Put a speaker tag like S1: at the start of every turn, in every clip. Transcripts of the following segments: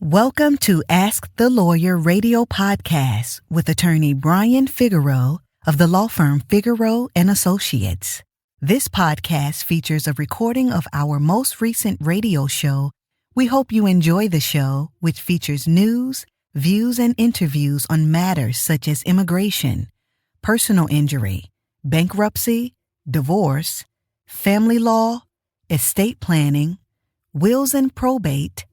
S1: Welcome to Ask the Lawyer radio podcast with attorney Brian Figueroa of the law firm Figueroa and Associates. This podcast features a recording of our most recent radio show. We hope you enjoy the show, which features news, views, and interviews on matters such as immigration, personal injury, bankruptcy, divorce, family law, estate planning, wills and probate,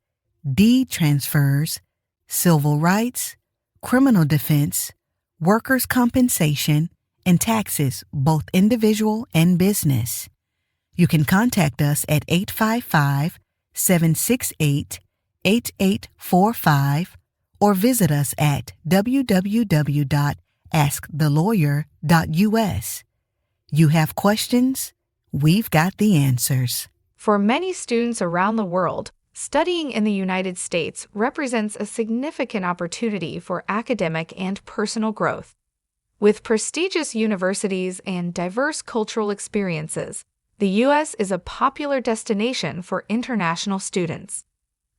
S1: deed transfers, civil rights, criminal defense, workers' compensation, and taxes, both individual and business. You can contact us at 855-768-8845 or visit us at www.askthelawyer.us. You have questions? We've got the answers.
S2: For many students around the world, studying in the United States represents a significant opportunity for academic and personal growth. With prestigious universities and diverse cultural experiences, the U.S. is a popular destination for international students.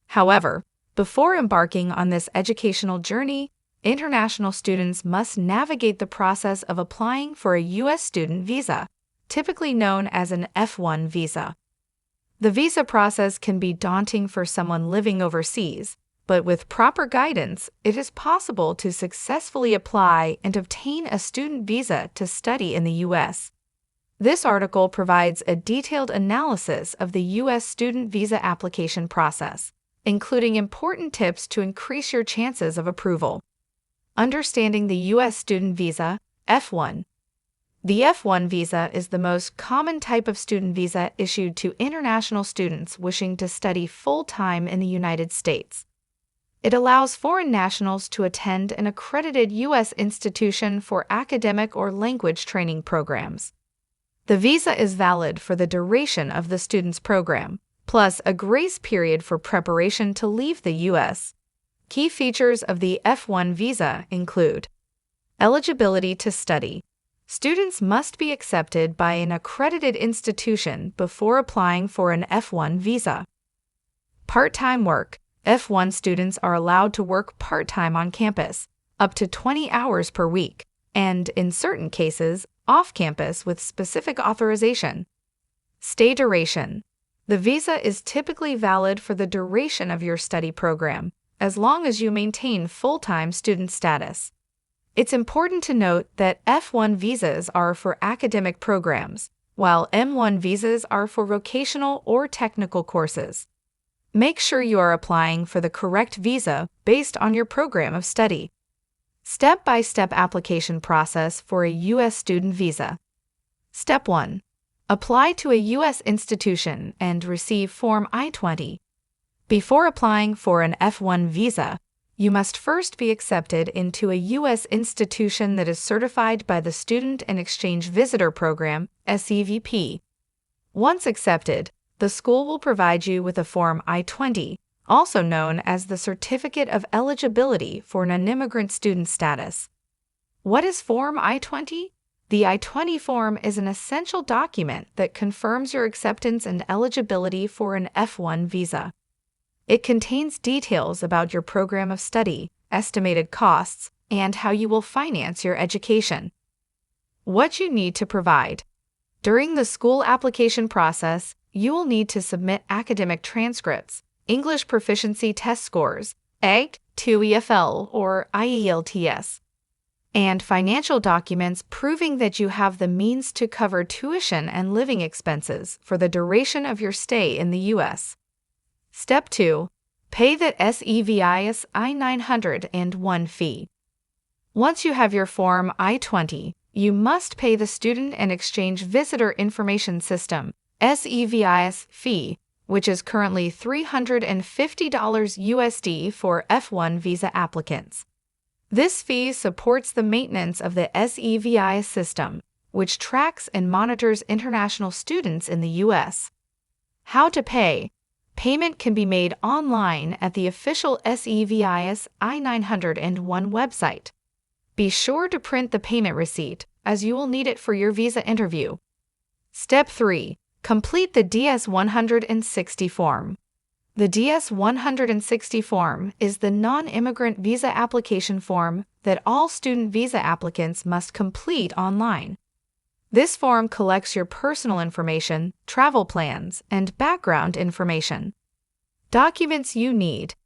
S2: However, before embarking on this educational journey, international students must navigate the process of applying for a U.S. student visa, typically known as an F-1 visa. The visa process can be daunting for someone living overseas, but with proper guidance, it is possible to successfully apply and obtain a student visa to study in the U.S. This article provides a detailed analysis of the U.S. student visa application process, including important tips to increase your chances of approval. Understanding the U.S. student visa, F-1. The F-1 visa is the most common type of student visa issued to international students wishing to study full-time in the United States. It allows foreign nationals to attend an accredited U.S. institution for academic or language training programs. The visa is valid for the duration of the student's program, plus a grace period for preparation to leave the U.S. Key features of the F-1 visa include eligibility to study. Students must be accepted by an accredited institution before applying for an F-1 visa. Part-time work. F-1 students are allowed to work part-time on campus, up to 20 hours per week, and, in certain cases, off-campus with specific authorization. Stay duration. The visa is typically valid for the duration of your study program, as long as you maintain full-time student status. It's important to note that F-1 visas are for academic programs, while M-1 visas are for vocational or technical courses. Make sure you are applying for the correct visa based on your program of study. Step-by-step application process for a U.S. student visa. Step 1. Apply to a U.S. institution and receive Form I-20. Before applying for an F-1 visa, you must first be accepted into a U.S. institution that is certified by the Student and Exchange Visitor Program, SEVP. Once accepted, the school will provide you with a Form I-20, also known as the Certificate of Eligibility for Non-Immigrant Student Status. What is Form I-20? The I-20 form is an essential document that confirms your acceptance and eligibility for an F-1 visa. It contains details about your program of study, estimated costs, and how you will finance your education. What you need to provide. During the school application process, you will need to submit academic transcripts, English proficiency test scores, EGT, TOEFL, or IELTS, and financial documents proving that you have the means to cover tuition and living expenses for the duration of your stay in the U.S. Step 2. Pay the S.Universities I-901 fee. Once you have your Form I-20, you must pay the Student and Exchange Visitor Information System (SEVIS) fee, which is currently $350 USD for F-1 visa applicants. This fee supports the maintenance of the SEVIS system, which tracks and monitors international students in the U.S. How to pay. Payment can be made online at the official S.Universities I-901 website. Be sure to print the payment receipt, as you will need it for your visa interview. Step 3. Complete the DS-160 form. The DS-160 form is the non-immigrant visa application form that all student visa applicants must complete online. This form collects your personal information, travel plans, and background information. Documents you need: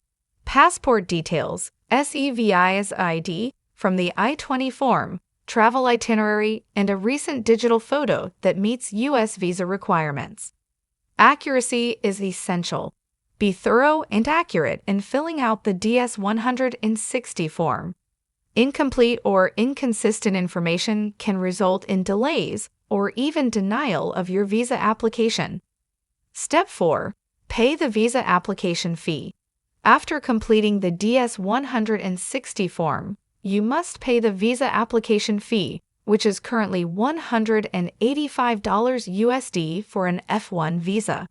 S2: passport details, S.E.V.I.'s ID from the I-20 form, travel itinerary, and a recent digital photo that meets U.S. visa requirements. Accuracy is essential. Be thorough and accurate in filling out the DS-160 form. Incomplete or inconsistent information can result in delays or even denial of your visa application. Step 4. Pay the visa application fee. After completing the DS-160 form, you must pay the visa application fee, which is currently $185 USD for an F1 visa.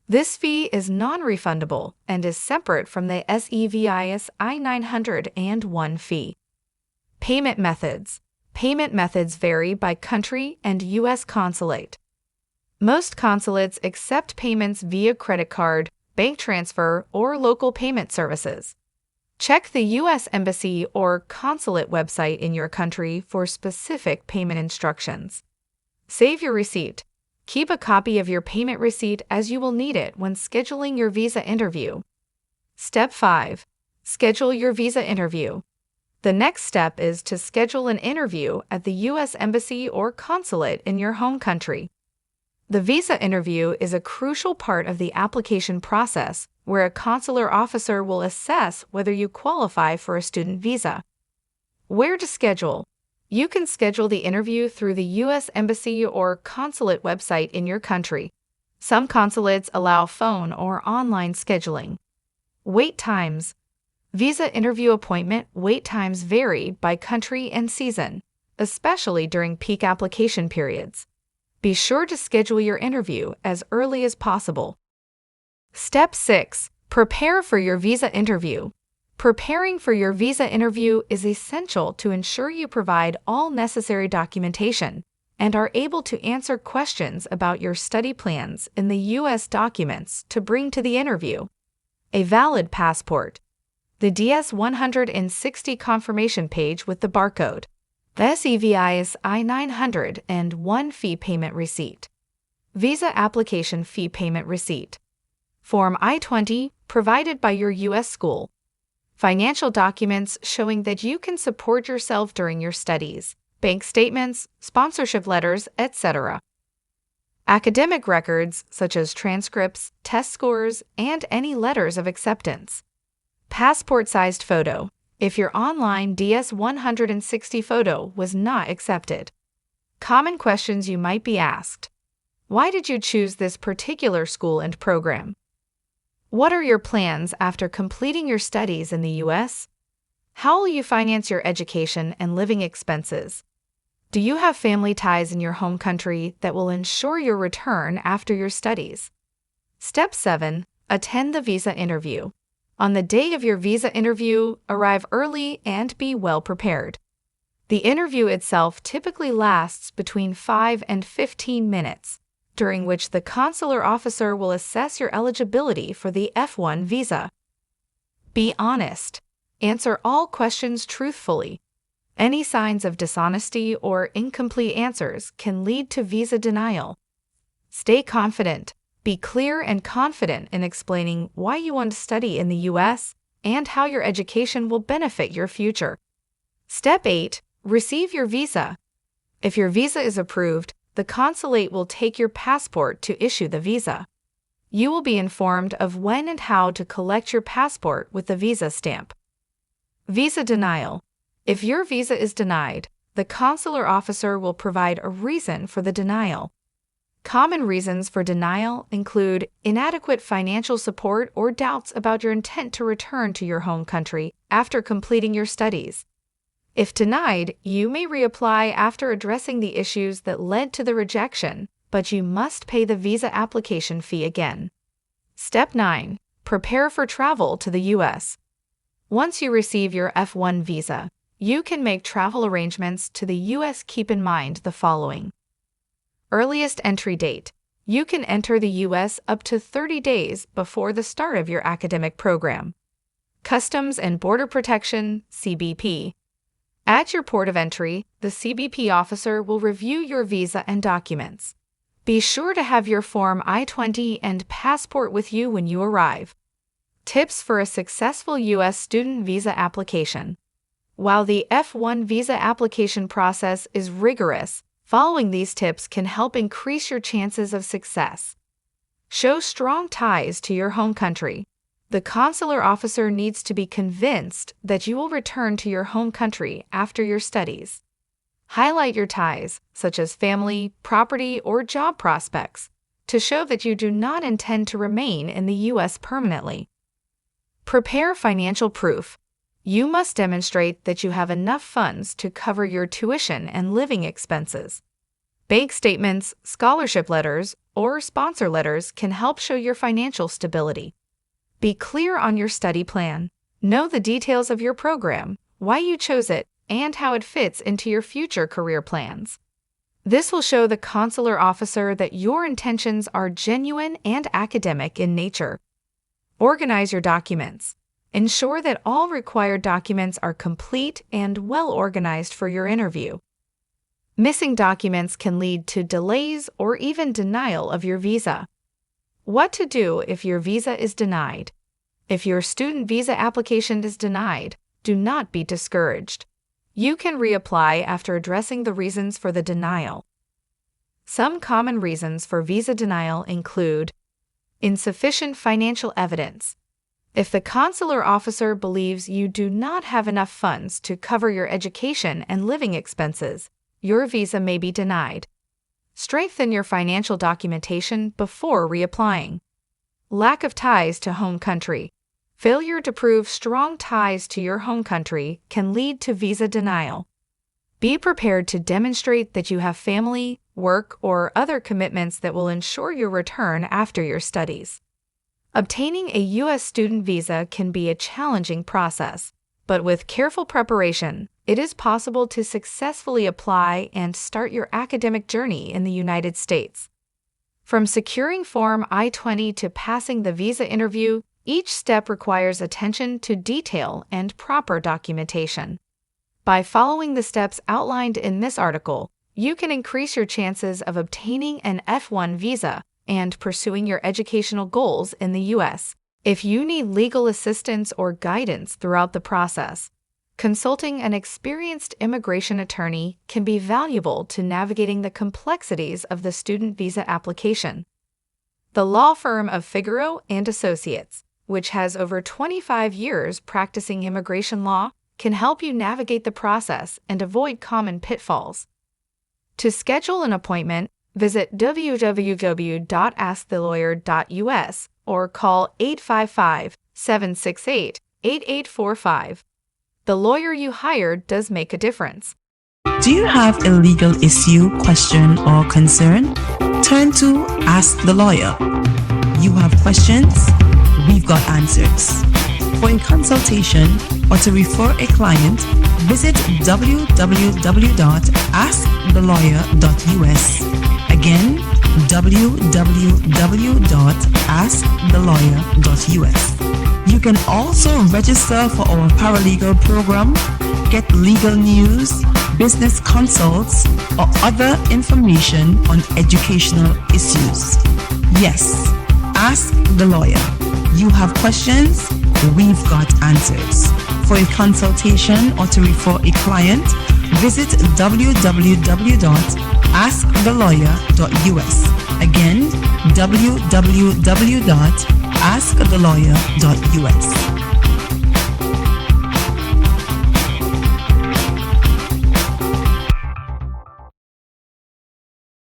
S2: This fee is non-refundable and is separate from the S.E.V.I.'s I-901 fee. Payment methods. Payment methods vary by country and U.S. consulate. Most consulates accept payments via credit card, bank transfer, or local payment services. Check the U.S. Embassy or consulate website in your country for specific payment instructions. Save your receipt. Keep a copy of your payment receipt as you will need it when scheduling your visa interview. Step 5. Schedule your visa interview. The next step is to schedule an interview at the U.S. Embassy or consulate in your home country. The visa interview is a crucial part of the application process where a consular officer will assess whether you qualify for a student visa. Where to schedule? You can schedule the interview through the U.S. Embassy or consulate website in your country. Some consulates allow phone or online scheduling. Wait times. Visa interview appointment wait times vary by country and season, especially during peak application periods. Be sure to schedule your interview as early as possible. Step 6. Prepare for your visa interview. Preparing for your visa interview is essential to ensure you provide all necessary documentation and are able to answer questions about your study plans in the U.S. documents to bring to the interview. A valid passport. The DS-160 confirmation page with the barcode. The S.E.V.I.'s I-901 fee payment receipt. Visa application fee payment receipt. Form I-20 provided by your U.S. school. Financial documents showing that you can support yourself during your studies, bank statements, sponsorship letters, etc. Academic records such as transcripts, test scores, and any letters of acceptance. Passport-sized photo, if your online DS-160 photo was not accepted. Common questions you might be asked. Why did you choose this particular school and program? What are your plans after completing your studies in the U.S.? How will you finance your education and living expenses? Do you have family ties in your home country that will ensure your return after your studies? Step 7. Attend the visa interview. On the day of your visa interview, arrive early and be well prepared. The interview itself typically lasts between 5 and 15 minutes, during which the consular officer will assess your eligibility for the F1 visa. Be honest. Answer all questions truthfully. Any signs of dishonesty or incomplete answers can lead to visa denial. Stay confident. Be clear and confident in explaining why you want to study in the U.S. and how your education will benefit your future. Step 8. Receive your visa. If your visa is approved, the consulate will take your passport to issue the visa. You will be informed of when and how to collect your passport with the visa stamp. Visa denial. If your visa is denied, the consular officer will provide a reason for the denial. Common reasons for denial include inadequate financial support or doubts about your intent to return to your home country after completing your studies. If denied, you may reapply after addressing the issues that led to the rejection, but you must pay the visa application fee again. Step 9. Prepare for travel to the U.S. Once you receive your F1 visa, you can make travel arrangements to the U.S. Keep in mind the following. Earliest entry date. you can enter the U.S. up to 30 days before the start of your academic program. Customs and Border Protection, CBP. At your port of entry, the CBP officer will review your visa and documents. Be sure to have your Form I-20 and passport with you when you arrive. Tips for a successful U.S. student visa application. While the F-1 visa application process is rigorous, following these tips can help increase your chances of success. Show strong ties to your home country. The consular officer needs to be convinced that you will return to your home country after your studies. Highlight your ties, such as family, property, or job prospects, to show that you do not intend to remain in the U.S. permanently. Prepare financial proof. You must demonstrate that you have enough funds to cover your tuition and living expenses. Bank statements, scholarship letters, or sponsor letters can help show your financial stability. Be clear on your study plan. Know the details of your program, why you chose it, and how it fits into your future career plans. This will show the consular officer that your intentions are genuine and academic in nature. Organize your documents. Ensure that all required documents are complete and well organized for your interview. Missing documents can lead to delays or even denial of your visa. What to do if your visa is denied? If your student visa application is denied, do not be discouraged. You can reapply after addressing the reasons for the denial. Some common reasons for visa denial include insufficient financial evidence. If the consular officer believes you do not have enough funds to cover your education and living expenses, your visa may be denied. Strengthen your financial documentation before reapplying. Lack of ties to home country. Failure to prove strong ties to your home country can lead to visa denial. Be prepared to demonstrate that you have family, work, or other commitments that will ensure your return after your studies. Obtaining a U.S. student visa can be a challenging process, but with careful preparation, it is possible to successfully apply and start your academic journey in the United States. From securing Form I-20 to passing the visa interview, each step requires attention to detail and proper documentation. By following the steps outlined in this article, you can increase your chances of obtaining an F-1 visa and pursuing your educational goals in the U.S. If you need legal assistance or guidance throughout the process, consulting an experienced immigration attorney can be valuable to navigating the complexities of the student visa application. The law firm of Figaro and Associates, which has over 25 years practicing immigration law, can help you navigate the process and avoid common pitfalls. To schedule an appointment, visit www.askthelawyer.us or call 855-768-8845. The lawyer you hired does make a difference.
S3: Do you have a legal issue, question, or concern? Turn to Ask the Lawyer. You have questions? We've got answers. For a consultation or to refer a client, visit www.askthelawyer.us. Again, www.askthelawyer.us. You can also register for our paralegal program, get legal news, business consults, or other information on educational issues. Yes, Ask the Lawyer. You have questions? We've got answers. For a consultation or to refer a client, visit www.askthelawyer.us. Again, www.askthelawyer.us.